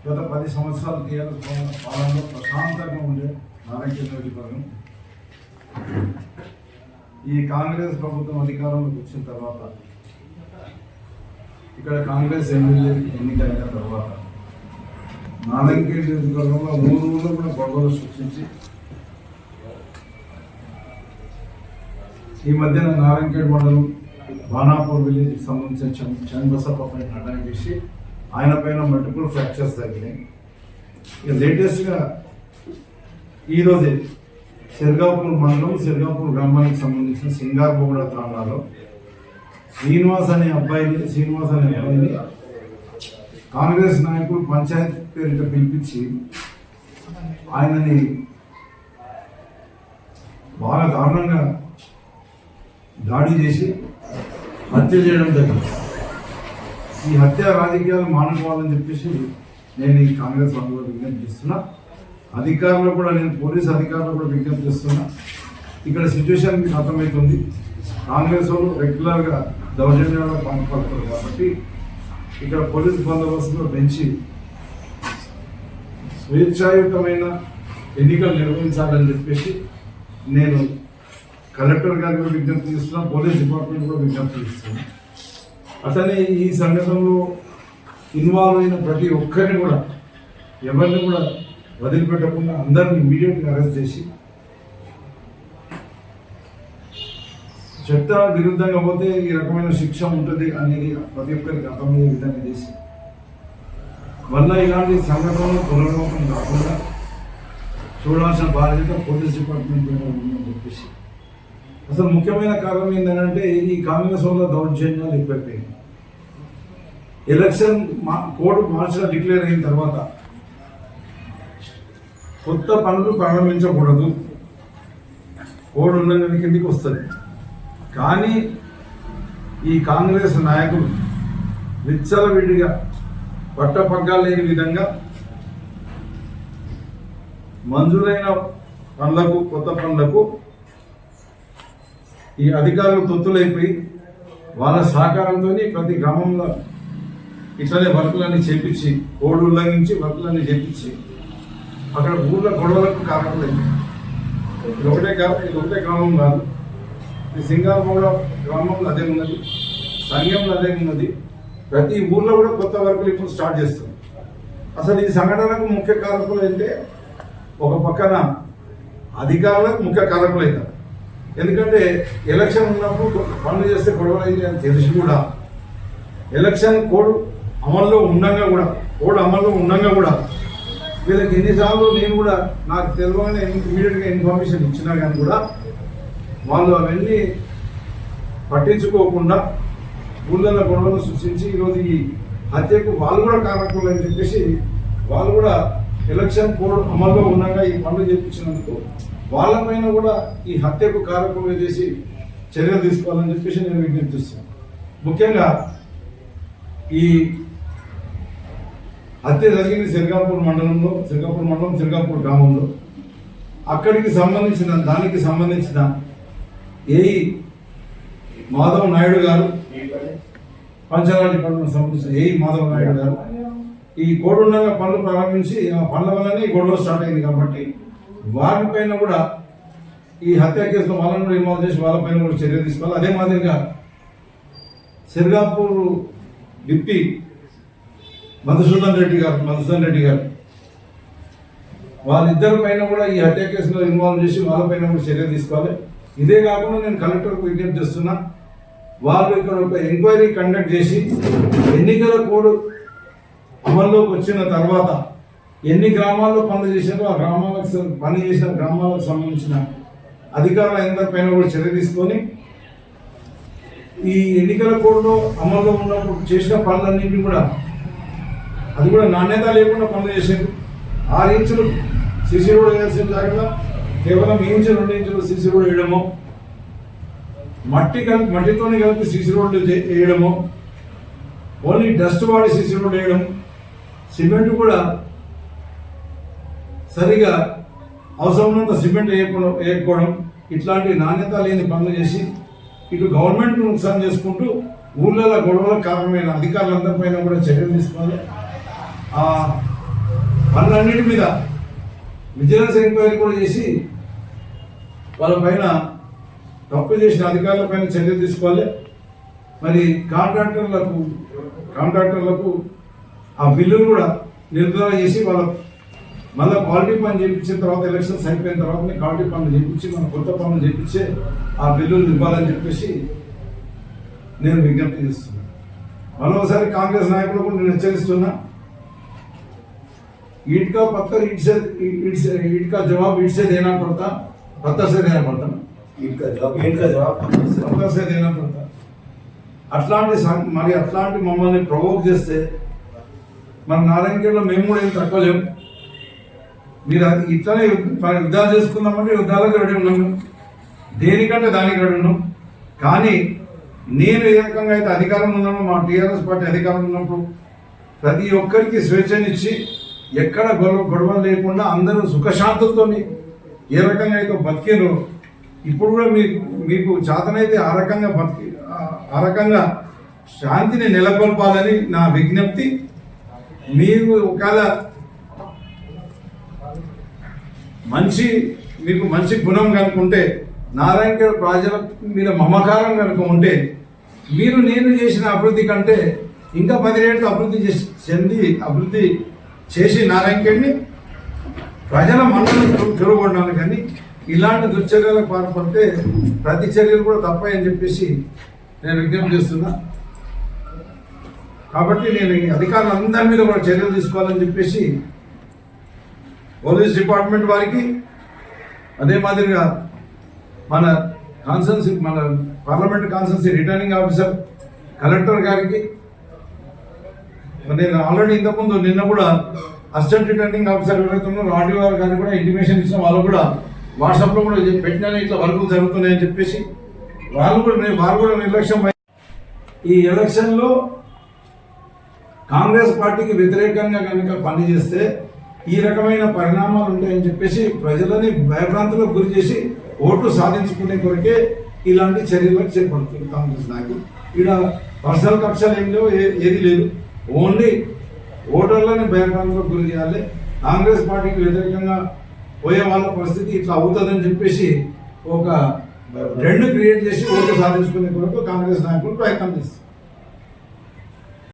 గత 10 సంవత్సరాల టీఆర్ఎస్ పాలనలో ప్రశాంతంగా ఉండే నారాయణఖేడ్ నియోజకవర్గం ఈ కాంగ్రెస్ ప్రభుత్వం అధికారంలోకి వచ్చిన తర్వాత ఇక్కడ కాంగ్రెస్ ఎమ్మెల్యే ఎన్నికైన తర్వాత నారాయణఖేడ్ నియోజకవర్గంలో 3 ఊళ్ళో కూడా గొడవలు సృష్టించి ఈ మధ్యన నారాయణఖేడ్ మండలం బాణాపూర్ విలేజ్కి సంబంధించిన చంద్రబసప్పపై అటాక్ చేసి ఆయన పైన మల్టిపుల్ ఫ్రాక్చర్స్ తగ్గినాయి. ఇక లేటెస్ట్గా ఈరోజే సిర్గాపూర్ మండలం సిర్గాపూర్ గ్రామానికి సంబంధించిన సింగార్బోగడ తాండాలో శ్రీనివాస్ అనే అబ్బాయిని కాంగ్రెస్ నాయకులు పంచాయతీ పేరిట పిలిపించి ఆయనని బాగా దారుణంగా దాడి చేసి హత్య చేయడం జరిగింది. ఈ హత్య రాజకీయాలు మానుకోవాలని చెప్పేసి నేను ఈ కాంగ్రెస్ వాళ్ళు విజ్ఞప్తి చేస్తున్నా. అధికారులు కూడా, నేను పోలీస్ అధికారులు కూడా విజ్ఞప్తి చేస్తున్నా. ఇక్కడ సిచ్యువేషన్ మీకు అర్థమవుతుంది. కాంగ్రెస్ వాళ్ళు రెగ్యులర్గా దౌర్జన్యాల్లో పాల్పడతారు కాబట్టి ఇక్కడ పోలీస్ బందోబస్తులో పెంచి స్వేచ్ఛాయుతమైన ఎన్నికలు నిర్వహించాలని చెప్పేసి నేను కలెక్టర్ గారికి కూడా విజ్ఞప్తి చేస్తున్నా, పోలీస్ డిపార్ట్మెంట్ కూడా విజ్ఞప్తి చేస్తున్నా. అతనే ఈ సంఘటనలో ఇన్వాల్వ్ అయిన ప్రతి ఒక్కరిని కూడా, ఎవరిని కూడా వదిలిపెట్టకుండా అందరిని ఇమీడియట్గా అరెస్ట్ చేసి, చట్ట విరుద్ధంగా పోతే ఈ రకమైన శిక్ష ఉంటుంది అనేది ప్రతి ఒక్కరికి అర్థమయ్యే విధంగా చేసి, వల్ల ఇలాంటి సంఘటనలు పునరావృతం కాకుండా చూడాల్సిన బాధ్యత పోలీస్ డిపార్ట్మెంట్ మీద ఉందని చెప్పేసి. అసలు ముఖ్యమైన కారణం ఏంటంటే ఈ కాంగ్రెస్ వల్ల దౌర్జన్యాలు ఎక్కువైపోయింది. ఎలక్షన్ కోడ్ మార్చిలో డిక్లేర్ అయిన తర్వాత కొత్త పనులు ప్రారంభించకూడదు, కోడ్ ఉన్న కిందికి వస్తుంది. కానీ ఈ కాంగ్రెస్ నాయకులు విచ్చలవిడిగా పట్టపగ్గాలు లేని విధంగా మంజూరైన పనులకు, కొత్త పనులకు ఈ అధికారులు తొత్తులైపోయి వాళ్ళ సహకారంతో ప్రతి గ్రామంలో ఇట్లనే వర్కులన్నీ చేపించి, కోడ్ ఉల్లంఘించి వర్కులన్నీ చేపించి అక్కడ ఊళ్ళో గొడవలకు కారణమైంది. ఇది ఒకటే గ్రామం కాదు, ఈ సింగాపూర్ గ్రామంలో అదే ఉన్నది, సంఘంలో అదే ఉన్నది. ప్రతి ఊర్లో కూడా కొత్త వర్కులు ఇప్పుడు స్టార్ట్ చేస్తుంది. అసలు ఈ సంఘటనకు ముఖ్య కారకులు అంటే ఒక పక్కన అధికారులకు ముఖ్య కారకులు అవుతారు. ఎందుకంటే ఎలక్షన్ ఉన్నప్పుడు పనులు చేస్తే గొడవలు అయితే అని తెలిసి కూడా ఎలక్షన్ కోడ్ అమల్లో ఉండగా కూడా వీళ్ళకి ఎన్నిసార్లు నేను కూడా నాకు తెలియగానే ఇమీడియట్గా ఇన్ఫర్మేషన్ ఇచ్చినా కానీ కూడా వాళ్ళు అవన్నీ పట్టించుకోకుండా ఊళ్ళల్లో గొడవలు సృష్టించి ఈరోజు ఈ హత్యకు వాళ్ళు కూడా కారకులు అని చెప్పేసి వాళ్ళు కూడా ఎలక్షన్ కోడ్ అమల్లో ఉండగా ఈ పనులు చేయించినందుకు వాళ్ళపైన కూడా ఈ హత్యకు కారకులు చేసి చర్యలు తీసుకోవాలని చెప్పేసి నేను విజ్ఞప్తిస్తున్నాను. ముఖ్యంగా ఈ హత్య జరిగింది సిర్గాపూర్ మండలం సిర్గాపూర్ గ్రామంలో. దానికి సంబంధించిన ఏఈ మాధవ్ నాయుడు గారు, పంచాయతీ డిపార్ట్మెంట్ సంబంధించిన ఏఈ మాధవ్ నాయుడు గారు ఈ కోడుండగా పనులు ప్రారంభించి ఆ పనుల వల్లనే గొడవ స్టార్ట్ అయింది కాబట్టి వారిపైన కూడా ఈ హత్య కేసులో వాళ్ళని కూడా ఇన్వాల్వ్ చేసి వాళ్ళపైన కూడా చర్య తీసుకోవాలి. అదే మాదిరిగా సిర్గాపూర్ డిప్టీ మధుసూదన్ రెడ్డి గారు వాళ్ళిద్దరి పైన కూడా ఈ హత్య కేసులో ఇన్వాల్వ్ చేసి వాళ్ళపైన కూడా చర్య తీసుకోవాలి. ఇదే కాకుండా నేను కలెక్టర్కు విజ్ఞప్తి చేస్తున్నా, వాళ్ళు ఇక్కడ ఒక ఎంక్వైరీ కండక్ట్ చేసి ఎన్నికల కోడ్ అమల్లోకి వచ్చిన తర్వాత ఎన్ని గ్రామాల్లో పనులు చేశారో ఆ గ్రామాలకు సంబంధించిన అధికారుల అందరిపైన కూడా చర్య తీసుకొని ఈ ఎన్నికల కోడ్లో అమల్లో ఉన్నప్పుడు చేసిన పనులన్నింటినీ కూడా అది కూడా నాణ్యత లేకుండా పనులు చేశారు. 6 ఇంచులు సీసీ రోడ్ వేయాల్సిన జాగ్రత్త కేవలం 1 ఇంచు 2 ఇంచులు సీసీ రోడ్ వేయడము, మట్టితోనే కలిపి సీసీ రోడ్లు వేయడము, ఓన్లీ డస్ట్ వాడి సీసీ రోడ్ వేయడం, సిమెంట్ కూడా సరిగా అవసరమైనంత సిమెంట్ వేయకపోవడం, ఇట్లాంటి నాణ్యత లేని పనులు చేసి ఇటు గవర్నమెంట్ నుకసాన్ చేసుకుంటూ ఊళ్ళలో గొడవలకు కారణమైన అధికారులందరిపైన కూడా చర్యలు తీసుకోవాలి. పనులన్నిటి మీద విజిలెన్స్ ఎంక్వైరీ కూడా చేసి వాళ్ళ పైన తప్పు చేసిన అధికారుల పైన చర్యలు తీసుకోవాలి. మరి కాంట్రాక్టర్లకు ఆ బిల్లులు కూడా నిలుపుదల చేసి వాళ్ళ మళ్ళీ క్వాలిటీ పని చేయించిన తర్వాత ఎలక్షన్స్ అయిపోయిన తర్వాత క్వాలిటీ పనులు చేయించి మన కొత్త పనులు చేయించే ఆ బిల్లులు ఇవ్వాలని చెప్పేసి నేను విజ్ఞప్తి చేస్తున్నా. మరోసారి కాంగ్రెస్ నాయకులు కూడా నేను హెచ్చరిస్తున్నా, ईट का पत्थर ईट से ईट का जवाब ईट से देना पड़ता, पत्थर से देना पड़ता ना, ईट का जवाब पत्थर से देना पड़ता. అట్లాంటి మరి అట్లాంటి మమ్మల్ని ప్రొవోక్ చేస్తే మన నారాయణఖేడ్లో మేము కూడా ఏం తక్కువ లేము. మీరు అది ఇట్లానే యుద్ధాలు చేసుకుందామంటే యుద్ధాలకు రెడీ ఉన్నాము, దేనికంటే దానికి రెడీ ఉన్నాం. కానీ నేను ఏ రకంగా అయితే అధికారం ఉన్నానో, మా టీఆర్ఎస్ పార్టీ అధికారం ఉన్నప్పుడు ప్రతి ఒక్కరికి స్వేచ్ఛనిచ్చి ఎక్కడ గొడవ లేకుండా అందరూ సుఖశాంతులతో ఏ రకంగా అయితే బతికినో ఇప్పుడు కూడా మీకు చేతనైతే ఆ రకంగా శాంతిని నెలకొల్పాలని నా విజ్ఞప్తి. మీరు ఒకవేళ మీకు మంచి గుణం కనుకుంటే, నారాయణఖేడ్ ప్రజల మీద మమకారం కనుక ఉంటే, నేను చేసిన అభివృద్ధి కంటే ఇంకా 10 రెట్లు అభివృద్ధి చేసి నారాయణఖేడ్ని ప్రజల మనల్ని చూరగొట్టడానికి. కానీ ఇలాంటి దుశ్చర్యలకు పాల్పడితే ప్రతి చర్యలు కూడా తప్పాయని చెప్పేసి నేను విజ్ఞప్తి చేస్తున్నా. కాబట్టి నేను ఈ అధికారులందరి మీద కూడా చర్యలు తీసుకోవాలని చెప్పేసి పోలీస్ డిపార్ట్మెంట్ వారికి, అదే మాదిరిగా మన parliament constituency returning officer collector గారికి, నేను ఆల్రెడీ ఇంతకుముందు నిన్న కూడా అసిస్టెంట్ రిటర్నింగ్ ఆఫీసర్ ఎవరైతే ఉన్నారో ఆర్డీఓ గారికి కూడా ఇంటిమేషన్ ఇచ్చిన, వాళ్ళు కూడా వాట్సాప్లో కూడా పెట్టినా ఇట్లా వర్కులు జరుగుతున్నాయని చెప్పేసి వాళ్ళు కూడా నిర్లక్ష్యం. ఈ ఎలక్షన్లో కాంగ్రెస్ పార్టీకి వ్యతిరేకంగా కనుక పనిచేస్తే ఈ రకమైన పరిణామాలు ఉంటాయని చెప్పేసి ప్రజలని భయభ్రాంతులకు గురి చేసి ఓట్లు సాధించుకునే కొరకే ఇలాంటి చర్యలకు చేపడుతుంది కాంగ్రెస్ నాయకులు. ఇక్కడ పర్సనల్ కక్షలు ఏం లేవు, ఏది లేదు. ఓన్లీ ఓటర్లని భయభ్రాంతులకు గురి చేయాలి. కాంగ్రెస్ పార్టీకి వ్యతిరేకంగా పోయే వాళ్ళ పరిస్థితి ఇట్లా అవుతుందని చెప్పేసి ఒక ట్రెండ్ క్రియేట్ చేసి ఓట్లు సాధించుకునే కొరకు కాంగ్రెస్ నాయకులు ప్రయత్నం చేస్తారు.